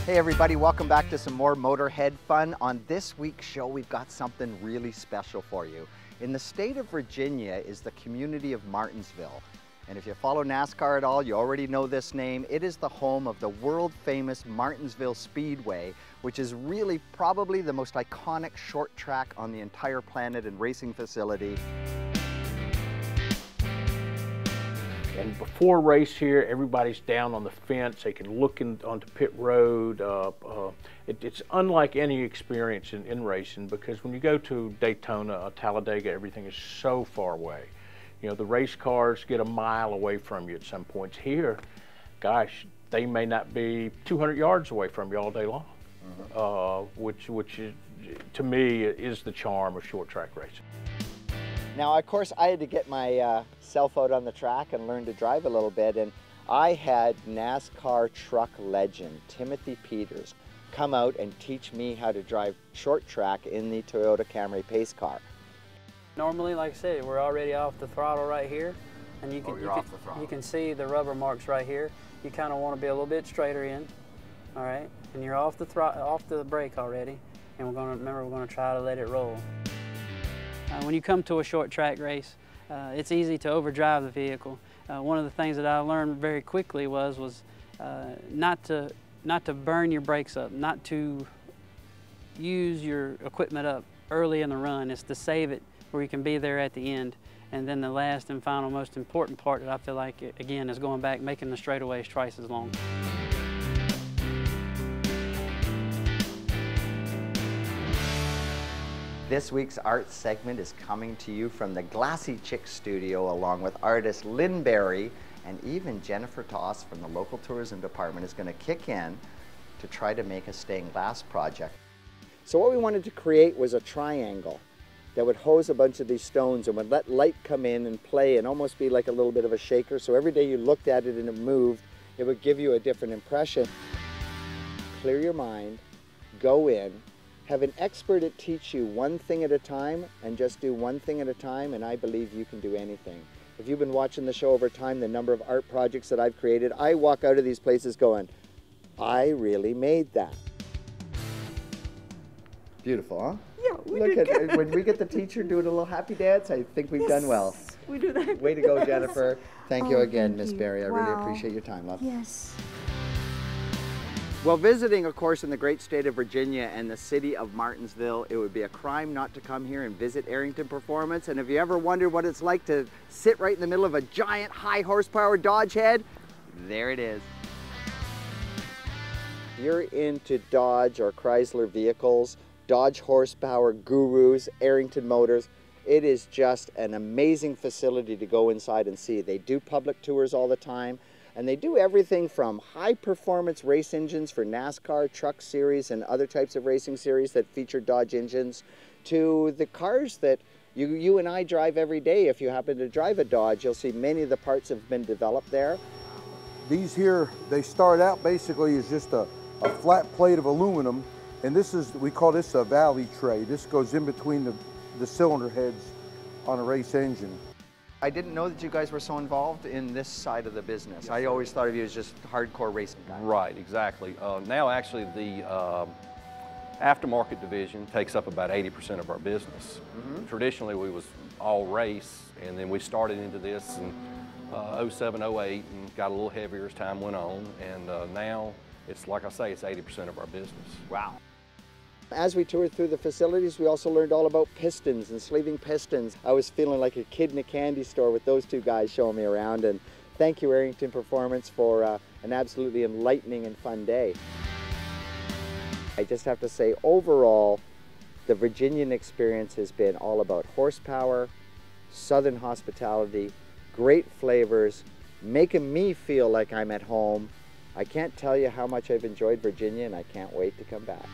Hey everybody, welcome back to some more Motorhead fun. On this week's show, we've got something really special for you. In the state of Virginia is the community of Martinsville. And if you follow NASCAR at all, you already know this name. It is the home of the world famous Martinsville Speedway, which is really probably the most iconic short track on the entire planet and racing facility. And before race here, everybody's down on the fence. They can look onto pit road. It's unlike any experience in racing, because when you go to Daytona, Talladega, everything is so far away. You know, the race cars get a mile away from you at some points. Here, gosh, they may not be 200 yards away from you all day long, which is, to me, is the charm of short track racing. Now, of course, I had to get my self out on the track and learn to drive a little bit, and I had NASCAR truck legend Timothy Peters come out and teach me how to drive short track in the Toyota Camry pace car. Normally, like I said, we're already off the throttle right here, and you can see the rubber marks right here. You kind of want to be a little bit straighter in, all right? And you're off the brake already, and we're going to try to let it roll. When you come to a short track race, it's easy to overdrive the vehicle. One of the things that I learned very quickly was not to burn your brakes up, not to use your equipment up early in the run. It's to save it where you can be there at the end. And then the last and final most important part that I feel like, again, is going back, making the straightaways twice as long. This week's art segment is coming to you from the Glassy Chick studio, along with artist Lynn Berry, and even Jennifer Toss from the local tourism department is going to kick in to try to make a stained glass project. So what we wanted to create was a triangle that would hose a bunch of these stones and would let light come in and play and almost be like a little bit of a shaker. So every day you looked at it and it moved, it would give you a different impression. Clear your mind, go in, have an expert that teach you one thing at a time, and just do one thing at a time, and I believe you can do anything. If you've been watching the show over time, the number of art projects that I've created, I walk out of these places going, I really made that. Beautiful, huh? Yeah, we Look did at good. it. When we get the teacher doing a little happy dance, I think we've done well. We do that. Way to go, Jennifer. Thank you again, thank Miss you. Berry. I really Wow. appreciate your time, love. Yes. Well, visiting, of course, in the great state of Virginia and the city of Martinsville, it would be a crime not to come here and visit Arrington Performance. And if you ever wondered what it's like to sit right in the middle of a giant high horsepower Dodge head, there it is. If you're into Dodge or Chrysler vehicles, Dodge horsepower gurus, Arrington Motors, it is just an amazing facility to go inside and see. They do public tours all the time. And they do everything from high-performance race engines for NASCAR, Truck Series, and other types of racing series that feature Dodge engines, to the cars that you and I drive every day. If you happen to drive a Dodge, you'll see many of the parts have been developed there. These here, they start out basically as just a flat plate of aluminum, and this is, we call this a valley tray. This goes in between the cylinder heads on a race engine. I didn't know that you guys were so involved in this side of the business. I always thought of you as just hardcore racing guys. Right, exactly. Now actually the aftermarket division takes up about 80% of our business. Traditionally we was all race, and then we started into this in 07, 08 and got a little heavier as time went on, and now it's, like I say, it's 80% of our business. Wow. As we toured through the facilities, we also learned all about pistons and sleeving pistons. I was feeling like a kid in a candy store with those two guys showing me around, and thank you, Arrington Performance, for an absolutely enlightening and fun day. I just have to say, overall, the Virginian experience has been all about horsepower, southern hospitality, great flavors, making me feel like I'm at home. I can't tell you how much I've enjoyed Virginia, and I can't wait to come back.